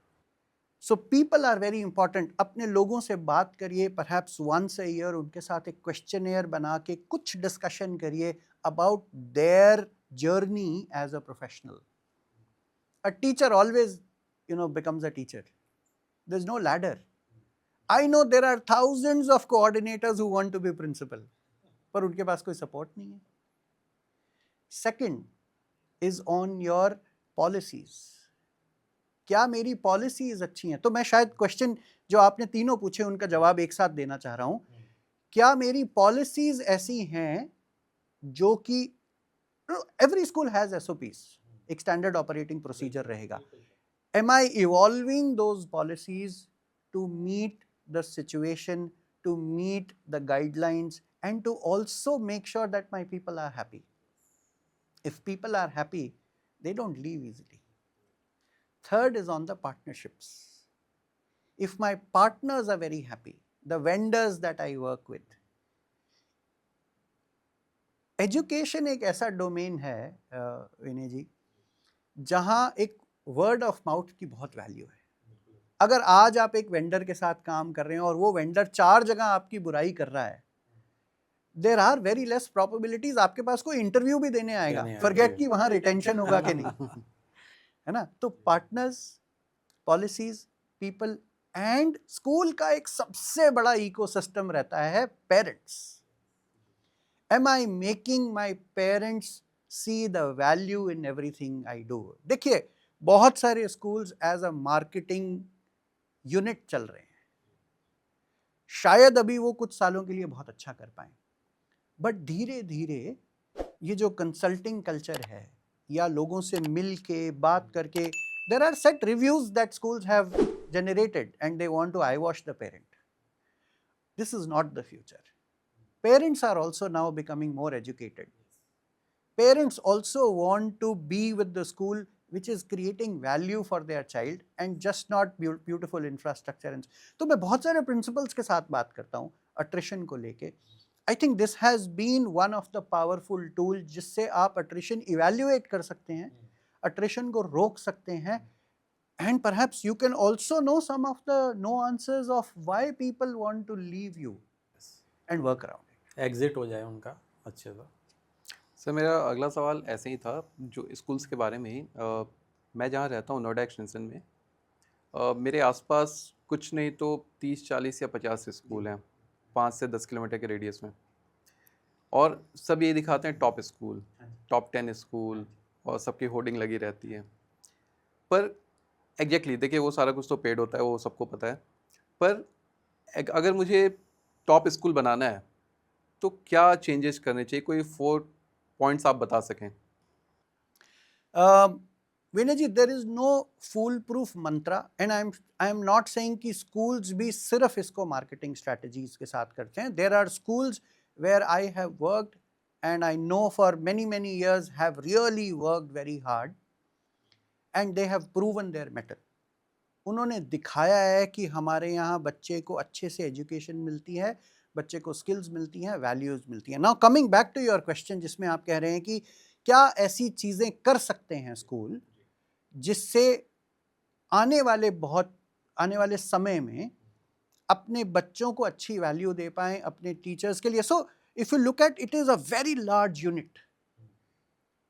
So people are very important. अपने लोगों से बात करिए, परहैप्स वंस अ ईयर उनके साथ एक क्वेश्चनेयर बना के कुछ डिस्कशन करिए about their journey as a professional. A teacher always becomes a teacher. There's no ladder. I know there are thousands of coordinators who want to be principal, पर उनके पास कोई सपोर्ट नहीं है। Second is on your policies. क्या मेरी policies अच्छी हैं? तो मैं शायद क्वेश्चन जो आपने तीनों पूछे उनका जवाब एक साथ देना चाह रहा हूं। क्या मेरी पॉलिसीज ऐसी हैं जो कि एवरी स्कूल हैज SOPs, एक स्टैंडर्ड ऑपरेटिंग प्रोसीजर रहेगा। Am I evolving those policies to meet the situation, to meet the guidelines, and to also make sure that my people are happy? If people are happy, they don't leave easily. Third is on the partnerships. If my partners are very happy, the vendors that I work with, education एक ऐसा domain है विनय जी जहां एक word of mouth की बहुत value है। अगर आज आप एक वेंडर के साथ काम कर रहे हैं और वो वेंडर 4 जगह आपकी बुराई कर रहा है, there are very less probabilities आपके पास कोई इंटरव्यू भी देने आएगा। फॉरगेट कि वहां रिटेंशन होगा कि नहीं, है ना? तो partners, policies, people and school का एक सबसे बड़ा इकोसिस्टम रहता है parents. Am I making my parents see the value in everything I do. देखिए बहुत सारे schools as a marketing unit चल रहे हैं, शायद अभी वो कुछ सालों के लिए बहुत अच्छा कर पाएं, बट धीरे धीरे ये जो कंसल्टिंग कल्चर है या लोगों से मिल के बात करके, there are set reviews that schools have generated and they want to eyewash the parent. This is not the future. Parents are also now becoming more educated. Parents also want to be with the school which is creating value for their child and just not beautiful infrastructure. And तो मैं बहुत सारे principals के साथ बात करता हूँ attrition को लेके. I think this has been one of the powerful tools जिससे आप attrition evaluate कर सकते हैं, attrition को रोक सकते हैं, and perhaps you can also know some of the nuances of why people want to leave you and work around it. Exit हो जाए उनका अच्छे से। सर मेरा अगला सवाल ऐसे ही था, जो स्कूल्स के बारे में ही। मैं जहाँ रहता हूँ नोएडा एक्सटेंशन में, मेरे आसपास कुछ नहीं तो 30, 40 या 50 स्कूल हैं 5 से 10 किलोमीटर के रेडियस में, और सब ये दिखाते हैं टॉप स्कूल, टॉप 10 स्कूल, और सबकी होर्डिंग लगी रहती है। पर एग्जैक्टली देखिए वो सारा कुछ तो पेड होता है, वो सबको पता है, पर अगर मुझे टॉप स्कूल बनाना है तो क्या चेंजेस करने चाहिए? कोई 4 पॉइंट्स आप बता सकें। Vinay ji, there is no foolproof mantra, and I am not saying कि schools भी सिर्फ इसको marketing strategies के साथ करते हैं. There are schools where I have worked and I know for many years have really worked very hard and they have proven their mettle. उन्होंने दिखाया है कि हमारे यहाँ बच्चे को अच्छे से एजुकेशन मिलती है, बच्चे को स्किल्स मिलती हैं, वैल्यूज़ मिलती हैं. Now coming back to your question, जिसमें आप कह रहे हैं कि क्या ऐसी चीज़ें कर सकते हैं स्कूल जिससे आने वाले समय में अपने बच्चों को अच्छी वैल्यू दे पाएँ अपने टीचर्स के लिए. So if you look at it is a very large unit.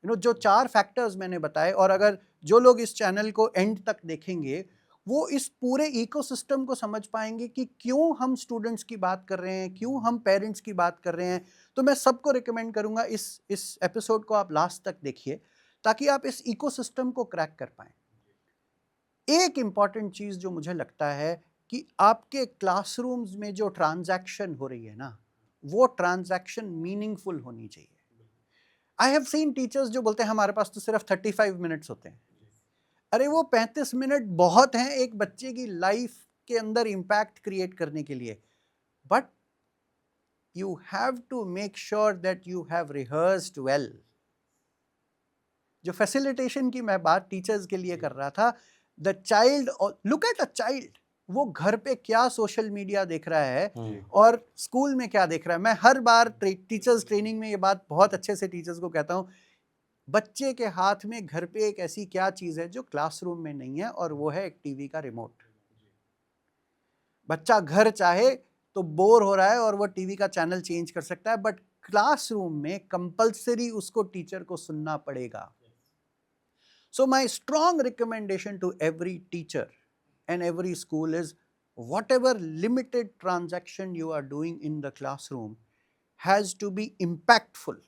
जो 4 फैक्टर्स मैंने बताए, और अगर जो लोग इस चैनल को एंड तक देखेंगे वो इस पूरे इकोसिस्टम को समझ पाएंगे कि क्यों हम स्टूडेंट्स की बात कर रहे हैं, क्यों हम पेरेंट्स की बात कर रहे हैं. तो मैं सबको रिकमेंड करूंगा इस एपिसोड को आप लास्ट तक देखिए ताकि आप इस इकोसिस्टम को क्रैक कर पाएं. एक इम्पॉर्टेंट चीज़ जो मुझे लगता है कि आपके क्लासरूम्स में जो ट्रांजैक्शन हो रही है ना, वो ट्रांजैक्शन मीनिंगफुल होनी चाहिए. आई हैव सीन टीचर्स जो बोलते हैं हमारे पास तो सिर्फ 35 मिनट्स होते हैं. अरे वो 35 मिनट बहुत हैं एक बच्चे की लाइफ के अंदर इम्पैक्ट क्रिएट करने के लिए, but you have to make sure that you have rehearsed well. जो फैसिलिटेशन की मैं बात टीचर्स के लिए कर रहा था, the child, look at a child, वो घर पे क्या सोशल मीडिया देख रहा है और स्कूल में क्या देख रहा है. मैं हर बार टीचर्स ट्रेनिंग में ये बात बहुत अच्छे से टीचर्स को कहता हूँ, बच्चे के हाथ में घर पे एक ऐसी क्या चीज़ है जो क्लासरूम में नहीं है, और वो है एक टीवी का रिमोट. बच्चा घर चाहे तो बोर हो रहा है और वो टीवी का चैनल चेंज कर सकता है, बट क्लासरूम में कंपल्सरी उसको टीचर को सुनना पड़ेगा. So my strong recommendation to every teacher and every school is whatever limited transaction you are doing in the classroom has to be impactful.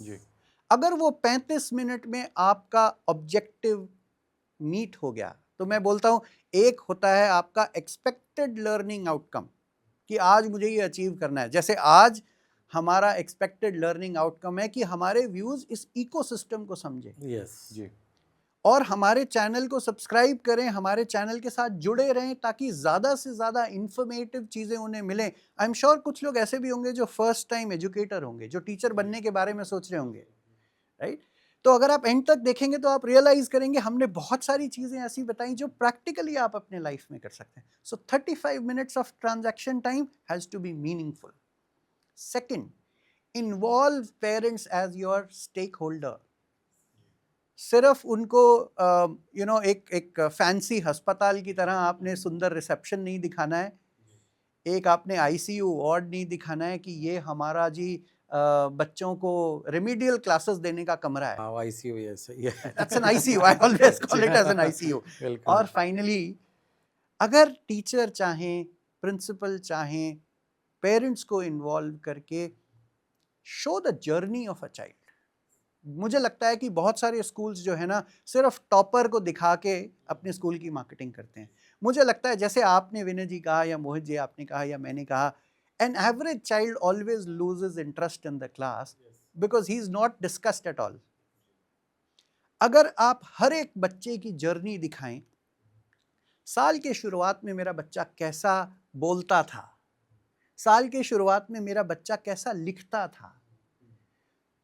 जी. अगर वो 35 मिनट में आपका ऑब्जेक्टिव मीट हो गया तो मैं बोलता हूँ एक होता है आपका एक्सपेक्टेड लर्निंग आउटकम कि आज मुझे ये अचीव करना है. जैसे आज हमारा एक्सपेक्टेड लर्निंग आउटकम है कि हमारे व्यूज इस इकोसिस्टम को समझें. जी. और हमारे चैनल को सब्सक्राइब करें, हमारे चैनल के साथ जुड़े रहें ताकि ज़्यादा से ज़्यादा इन्फॉर्मेटिव चीज़ें उन्हें मिलें. आई एम श्योर कुछ लोग ऐसे भी होंगे जो फर्स्ट टाइम एजुकेटर होंगे, जो टीचर बनने के बारे में सोच रहे होंगे, राइट. तो अगर आप एंड तक देखेंगे तो आप रियलाइज करेंगे हमने बहुत सारी चीज़ें ऐसी बताई जो प्रैक्टिकली आप अपने लाइफ में कर सकते हैं. So 35 minutes of transaction time has to be meaningful. Second, involve parents as your stakeholder. सिर्फ उनको एक फैंसी अस्पताल की तरह आपने सुंदर रिसेप्शन नहीं दिखाना है, एक आपने आईसीयू वार्ड नहीं दिखाना है कि ये हमारा जी बच्चों को रेमेडियल क्लासेस देने का कमरा है. ICU, yes, that's an ICU. I always call it as an ICU. और फाइनली, अगर टीचर चाहें, प्रिंसिपल चाहें, पेरेंट्स को इन्वॉल्व करके show the journey of a child. मुझे लगता है कि बहुत सारे स्कूल्स जो है ना सिर्फ टॉपर को दिखा के अपने स्कूल की मार्केटिंग करते हैं। मुझे लगता है जैसे आपने विनय जी कहा या मोहित जी आपने कहा या मैंने कहा, an average child always loses interest in the class because he is not discussed at all. अगर आप हर एक बच्चे की जर्नी दिखाएं, साल के शुरुआत में मेरा बच्चा कैसा बोलता था, साल के शुरुआत में मेरा बच्चा कैसा लिखता था,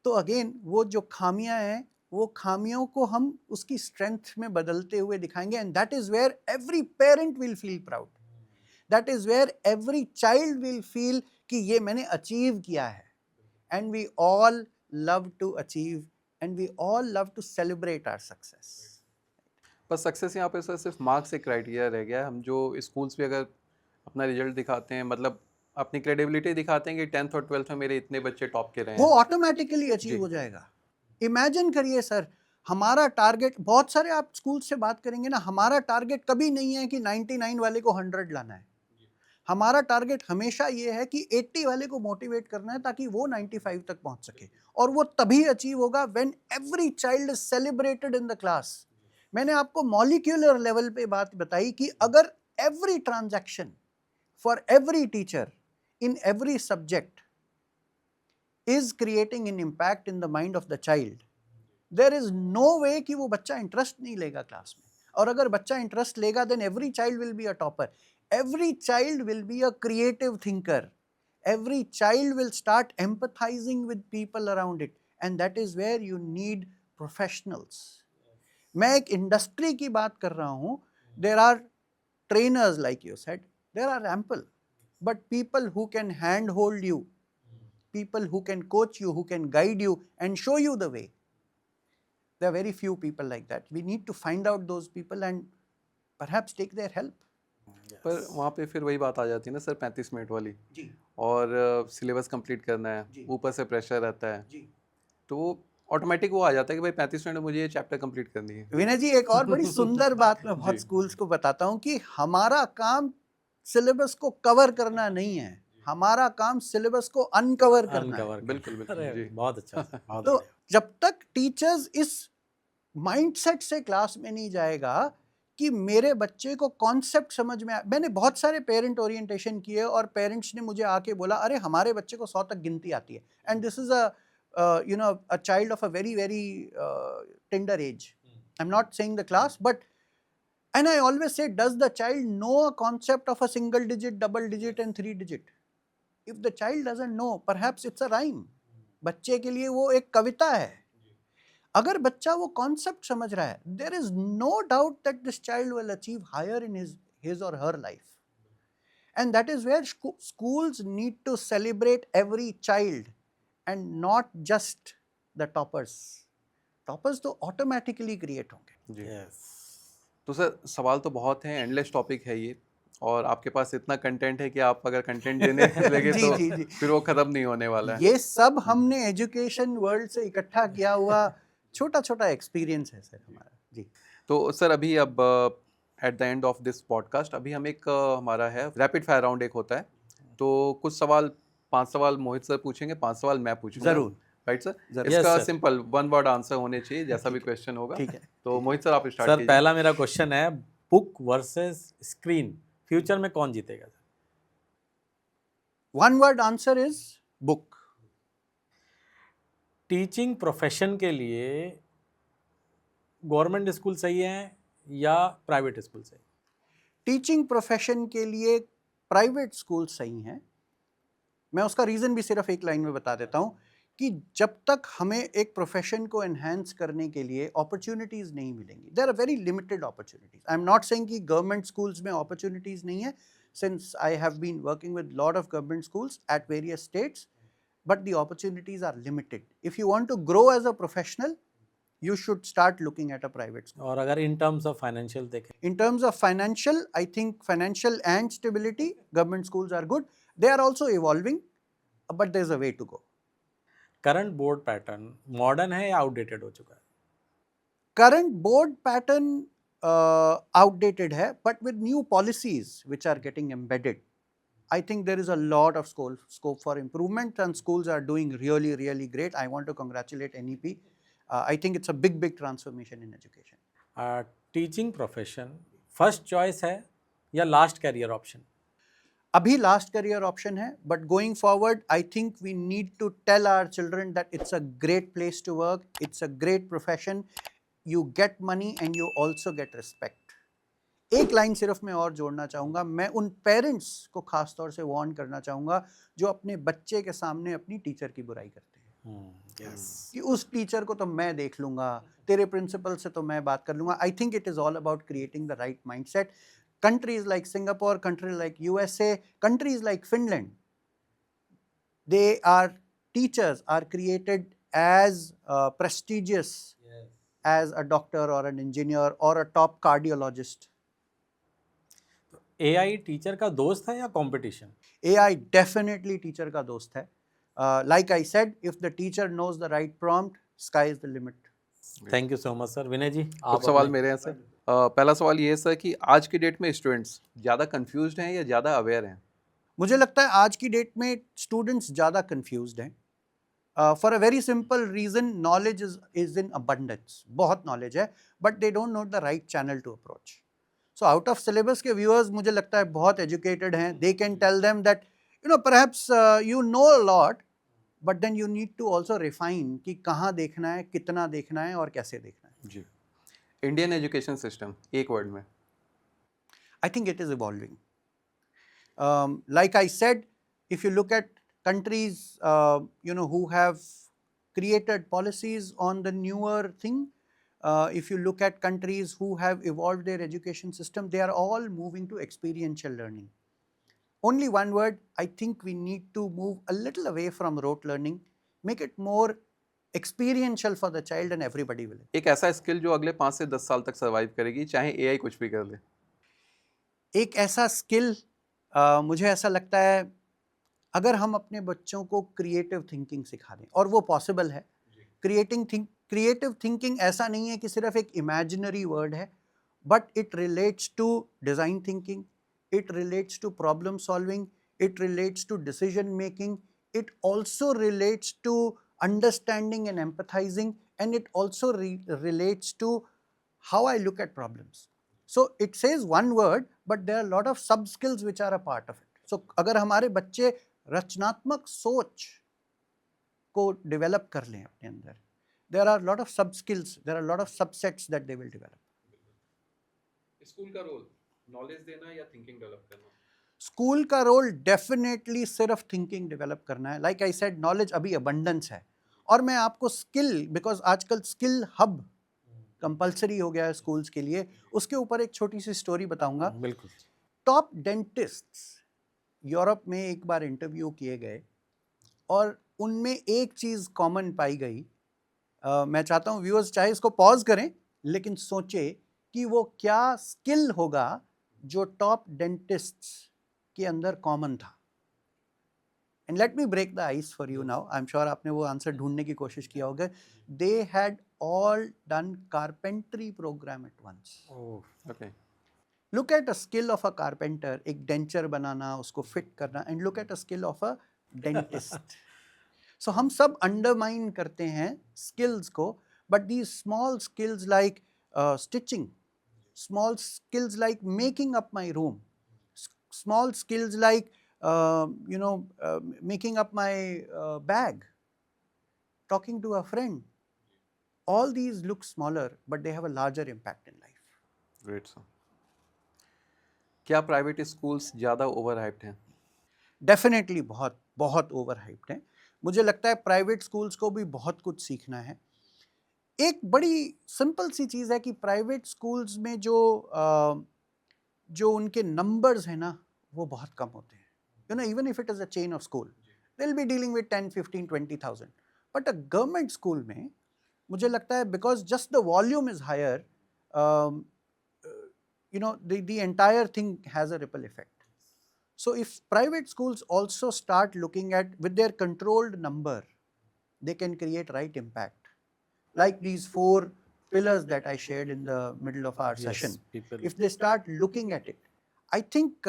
तो अगेन वो जो खामियां हैं वो खामियों को हम उसकी स्ट्रेंथ में बदलते हुए दिखाएंगे, and that is where every parent will feel proud, that is where every child will feel कि ये मैंने अचीव किया है, and we all love to achieve and we all love to celebrate our success. पर success यहाँ पे sir सिर्फ marks एक क्राइटेरिया रह गया है। हम जो स्कूल्स भी अगर अपना रिजल्ट दिखाते हैं, मतलब अपनी क्रेडिबिलिटी दिखाते हैं कि 10th और 12th में मेरे इतने बच्चे टॉप के रहे वो हैं, ऑटोमेटिकली अचीव जी। हो जाएगा। इमेजिन करिए सर, हमारा टारगेट, बहुत सारे आप स्कूल से बात करेंगे ना, हमारा टारगेट कभी नहीं है कि 99 वाले को 100 लाना है। हमारा टारगेट हमेशा ये है कि 80 वाले को मोटिवेट करना है ताकि वो 95 तक पहुंच सके, और वो तभी अचीव होगा when every child is celebrated in the class. मैंने आपको मॉलिक्यूलर लेवल पे बात बताई कि अगर every transaction for every teacher in every subject is creating an impact in the mind of the child, there is no way कि वो बच्चा इंटरेस्ट नहीं लेगा क्लास में। और अगर बच्चा इंटरेस्ट लेगा then every child will be a topper, every child will be a creative thinker, every child will start empathizing with people around it, and that is where you need professionals. मैं एक industry की बात कर रहा हूँ, there are trainers like you said, there are ample, but people who can handhold you, people who can coach you, who can guide you and show you the way, there are very few people like that. We need to find out those people and perhaps take their help. पर वहाँ पे फिर वही बात आ जाती है ना sir, 35 minute वाली, जी और सिलेबस कंप्लीट करना है, जी। ऊपर से प्रेशर रहता है, जी। तो वो ऑटोमेटिक वो आ जाता है कि भाई 35 मिनट में मुझे ये चैप्टर कंप्लीट करनी है। विनय जी, एक और बड़ी सुंदर बात मैं बहुत जी। स्कूल्स को बताता हूँ कि हमारा काम सिलेबस को कवर करना नहीं है, हमारा काम सिलेबस को अनकवर करना है। अनकवर बिल्कुल, बिल्कुल, अरे जी। बहुत अच्छा सर, बहुत तो बढ़िया। जब तक टीचर्स इस माइंडसेट से क्लास में नहीं जाएगा कि मेरे बच्चे को कॉन्सेप्ट समझ में मैंने बहुत सारे पेरेंट ओरिएंटेशन किए और पेरेंट्स ने मुझे आके बोला, अरे हमारे बच्चे को 100 तक गिनती आती है, and this is a child of a very very tender as, I am not saying the class, but and I always say, does the child know a concept of a single digit, double digit and 3 digit? If the child doesn't know, perhaps it's a rhyme. बच्चे के लिए वो एक कविता है। अगर बच्चा वो concept समझ रहा है, there is no doubt that this child will achieve higher in his or her life. And that is where schools need to celebrate every child and not just the toppers. Toppers तो automatically create होंगे। जी। Yes. तो sir सवाल तो बहुत हैं, endless topic है ये, और आपके पास इतना कंटेंट है कि आप अगर कंटेंट देने लगे जी, तो जी, जी। फिर वो खत्म नहीं होने वाला है। ये सब हमने एजुकेशन वर्ल्ड से इकट्ठा किया हुआ छोटा छोटा एक्सपीरियंस है सर हमारा। जी। तो सर अभी अब at the end of this podcast अभी हम एक हमारा है रैपिड फायर राउंड एक होता है, तो कुछ सवाल 5 सवाल मोहित सर पूछेंगे, 5 सवाल मैं पूछूंगा। जरूर। राइट सर, जरूर। Yes, इसका sir. सिंपल 1 वर्ड आंसर होने चाहिए जैसा भी ठीक है, क्वेश्चन होगा। ठीक है। तो मोहित सर आप स्टार्ट सर कीजिए। पहला मेरा क्वेश्चन है, बुक वर्सेस स्क्रीन, फ्यूचर में कौन जीतेगा? One word answer is book. Teaching profession के लिए गवर्नमेंट स्कूल सही है या प्राइवेट स्कूल सही? टीचिंग प्रोफेशन के लिए प्राइवेट स्कूल सही हैं। मैं उसका रीज़न भी सिर्फ एक लाइन में बता देता हूँ कि जब तक हमें एक प्रोफेशन को एनहांस करने के लिए अपॉर्चुनिटीज़ नहीं मिलेंगी, there are very limited opportunities. I am not saying कि गवर्नमेंट स्कूल्स में अपॉर्चुनिटीज़ नहीं है, since I have been working with lot of government schools at various states, but the opportunities are limited. If you want to grow as a professional, you should start looking at a private school. और अगर इन terms of financial देखें? In terms of financial, I think financial and stability, government schools are good. They are also evolving, but there's a way to go. Current board pattern modern है या outdated हो चुका है? Current board pattern outdated है, but with new policies which are getting embedded, I think there is a lot of scope for improvement, and schools are doing really, really great. I want to congratulate NEP I think it's a big transformation in education. Teaching profession first choice है या last career option? अभी last career option है, but going forward I think we need to tell our children that it's a great place to work, it's a great profession, you get money and you also get respect. एक line सिर्फ मैं और जोड़ना चाहूँगा, मैं उन parents को खास तौर से वार्न करना चाहूँगा जो अपने बच्चे के सामने अपनी टीचर की बुराई करते हैं कि उस टीचर को तो मैं देख लूँगा, तेरे प्रिंसिपल से तो मैं बात कर लूँगा. I think it is all about creating the right mindset. Countries like Singapore, countries like USA, countries like Finland, teachers are created as prestigious as a doctor or an engineer or a top cardiologist. AI teacher का दोस्त है या competition? AI definitely teacher का दोस्त है. Like I said, if the teacher knows the right prompt, sky is the limit. Thank you so much sir. Vinay ji, कुछ सवाल मेरे हैं सर. पहला सवाल ये है सर कि आज की डेट में स्टूडेंट्स ज़्यादा कंफ्यूज्ड हैं या ज़्यादा अवेयर हैं? मुझे लगता है आज की डेट में स्टूडेंट्स ज़्यादा कंफ्यूज्ड हैं. For a very simple reason, knowledge is in abundance. बहुत नॉलेज है, but they don't know the right channel to approach. So out of syllabus के व्यूअर्स मुझे लगता है बहुत एजुकेटेड हैं. They can tell them that perhaps you know a lot, but then you need to also refine कि कहाँ देखना है, कितना देखना है और कैसे देखना है. जी. इंडियन एजुकेशन सिस्टम एक वर्ड में. I think it is evolving. Like I said, if you look at countries, who have created policies on the newer thing, if you look at countries who have evolved their education system, they are all moving to experiential learning. Only one word, I think we need to move a little away from rote learning, make it more experiential for the child and everybody will. एक ऐसा skill जो अगले 5 से 10 साल तक survive करेगी, चाहे AI कुछ भी कर ले. एक ऐसा स्किल, मुझे ऐसा लगता है अगर हम अपने बच्चों को क्रिएटिव थिंकिंग सिखा दें, और वो पॉसिबल है. क्रिएटिव थिंकिंग ऐसा नहीं है कि सिर्फ एक इमेजिनरी वर्ड है, but it relates to design thinking, it relates to problem solving, it relates to decision making, it also relates to understanding and empathizing, and it also relates to how I look at problems. So it says one word, but there are a lot of sub skills which are a part of it. So अगर हमारे बच्चे रचनात्मक सोच को develop कर लें अपने अंदर, there are a lot of sub skills, there are a lot of subsets that they will develop. School का रोल नॉलेज देना या थिंकिंग डेवलप करना? स्कूल का रोल डेफिनेटली सिर्फ थिंकिंग डेवलप करना है. लाइक आई सेड, नॉलेज अभी abundance है, और मैं आपको स्किल, बिकॉज आजकल स्किल हब कंपलसरी हो गया है स्कूल्स के लिए, उसके ऊपर एक छोटी सी स्टोरी बताऊंगा. बिल्कुल. टॉप डेंटिस्ट्स यूरोप में एक बार इंटरव्यू किए गए, और उनमें एक चीज़ कॉमन पाई गई. मैं चाहता हूँ व्यूअर्स चाहे इसको पॉज करें, लेकिन सोचे कि वो क्या स्किल होगा जो टॉप डेंटिस्ट्स के अंदर कॉमन था. And let me break the ice for you now. I am sure आपने वो आंसर ढूंढने की कोशिश किया होगा. They had all done carpentry programme at once. Okay. Look at a skill of a carpenter, एक डेंचर बनाना, उसको फिट करना, and look at a skill of a dentist. So हम सब अंडरमाइन करते हैं स्किल्स को, but these small skills like stitching, small skills like making up my room, small skills like making up my bag, talking to a friend, all these look smaller but they have a larger impact in life. Great sir. क्या private schools ज़्यादा overhyped हैं? Definitely बहुत बहुत overhyped हैं. मुझे लगता है private schools को भी बहुत कुछ सीखना है. एक बड़ी सिंपल सी चीज़ है कि प्राइवेट स्कूल्स में जो उनके नंबर्स हैं ना, वो बहुत कम होते हैं. Even if it is a chain of school, they will be dealing with 10, 15, 20,000. But a government school में मुझे लगता है because just the volume is higher, the entire thing has a ripple effect. So if private schools also start looking at, with their controlled number, they can create right impact. Like these 4 pillars that I shared in the middle of our session. If they start looking at it, I think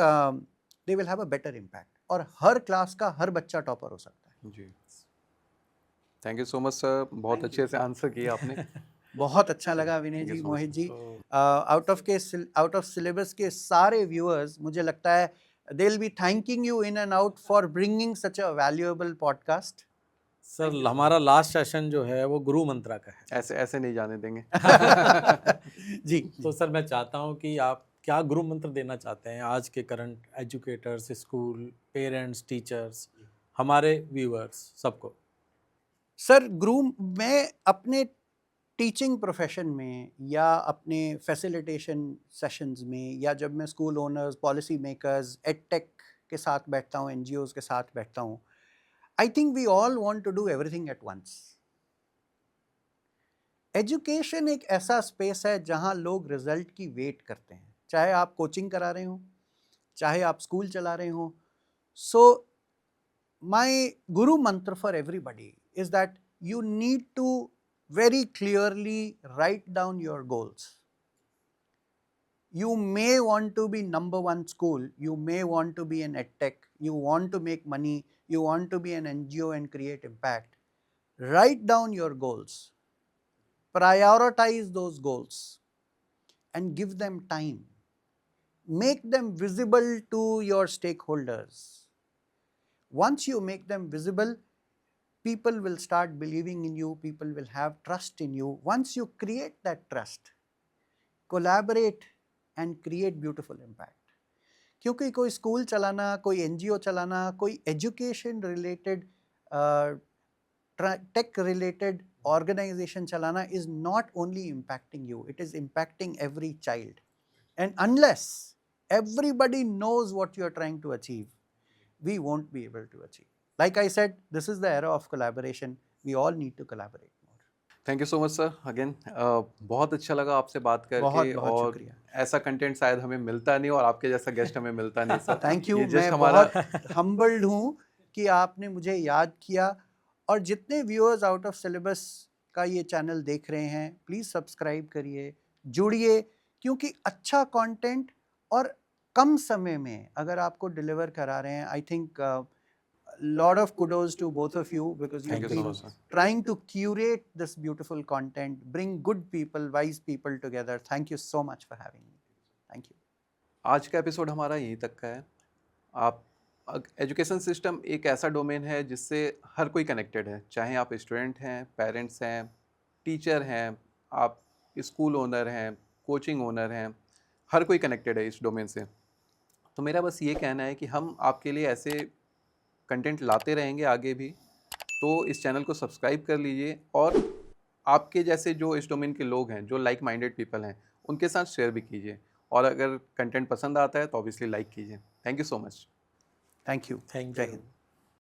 they will have a better impact. और हर class का हर बच्चा topper हो सकता है. जी. Thank you so much sir, बहुत Thank अच्छे से आंसर किया आपने। बहुत अच्छा लगा विनय Thank you ji, so much. Mohit ji. तो आउट ऑफ सिलेबस के सारे व्यूअर्स, मुझे लगता है दे will B thanking you in and out for bringing such a valuable podcast. Sir हमारा लास्ट सेशन जो है वो गुरु मंत्रा का है। ऐसे ऐसे नहीं जाने देंगे। जी तो सर मैं चाहता हूँ कि आप क्या गुरु मंत्र देना चाहते हैं आज के current educators, school, parents, teachers, हमारे व्यूअर्स सबको? सर, मैं अपने टीचिंग प्रोफेशन में या अपने फैसिलिटेशन सेशंस में, या जब मैं school owners, policy makers, edtech के साथ बैठता हूँ, एनजीओज के साथ बैठता हूँ, I think we all want to do everything at once. Education एक ऐसा स्पेस है जहाँ लोग रिजल्ट की वेट करते हैं, चाहे आप कोचिंग करा रहे हो, चाहे आप स्कूल चला रहे हो। सो my guru mantra for everybody is that you need to very clearly write down your goals. You may want to be number one school, you may want to be an edtech, you want to make money, you want to be an NGO and create impact. Write down your goals, prioritize those goals and give them time. Make them visible to your stakeholders. Once you make them visible, people will start believing in you, people will have trust in you. Once you create that trust, collaborate and create beautiful impact. क्योंकि कोई school चलाना, कोई NGO चलाना, कोई education related, tech related organisation चलाना is not only impacting you, it is impacting every child. And unless everybody knows what you are trying to achieve, we won't be able to achieve. Like I said, this is the era of collaboration. We all need to collaborate more. Thank you so much sir again, बहुत अच्छा लगा आपसे बात करके। बहुत बहुत और शुक्रिया। ऐसा कंटेंट शायद हमें मिलता नहीं और आपके जैसा गेस्ट हमें मिलता नहीं सर। Thank you. ये जस्ट मैं हमारा बहुत हम्बल्ड हूँ कि आपने मुझे याद किया। और जितने व्यूअर्स आउट ऑफ सिलेबस का ये चैनल देख रहे हैं, प्लीज़ सब्सक्राइब करिए, जुड़िए, क्योंकि अच्छा कंटेंट और कम समय में अगर आपको डिलीवर करा रहे हैं, I think lot of kudos to both of you, because Thank you've you so been much, sir. trying to curate this beautiful content, bring good people, wise people together. Thank you so much for having me. Thank you. आज का episode हमारा यहीं तक का है। आप education system एक ऐसा डोमेन है जिससे हर कोई कनेक्टेड है, चाहे आप स्टूडेंट हैं, पेरेंट्स हैं, टीचर हैं, आप स्कूल ओनर हैं, कोचिंग ओनर हैं, हर कोई कनेक्टेड है इस डोमेन से। तो मेरा बस ये कहना है कि हम आपके लिए ऐसे कंटेंट लाते रहेंगे आगे भी। तो इस चैनल को सब्सक्राइब कर लीजिए और आपके जैसे जो इस डोमेन के लोग हैं, जो लाइक माइंडेड पीपल हैं, उनके साथ शेयर भी कीजिए। और अगर कंटेंट पसंद आता है तो ऑब्वियसली लाइक कीजिए। Thank you so much. Thank you. Thank Jai you. Hind.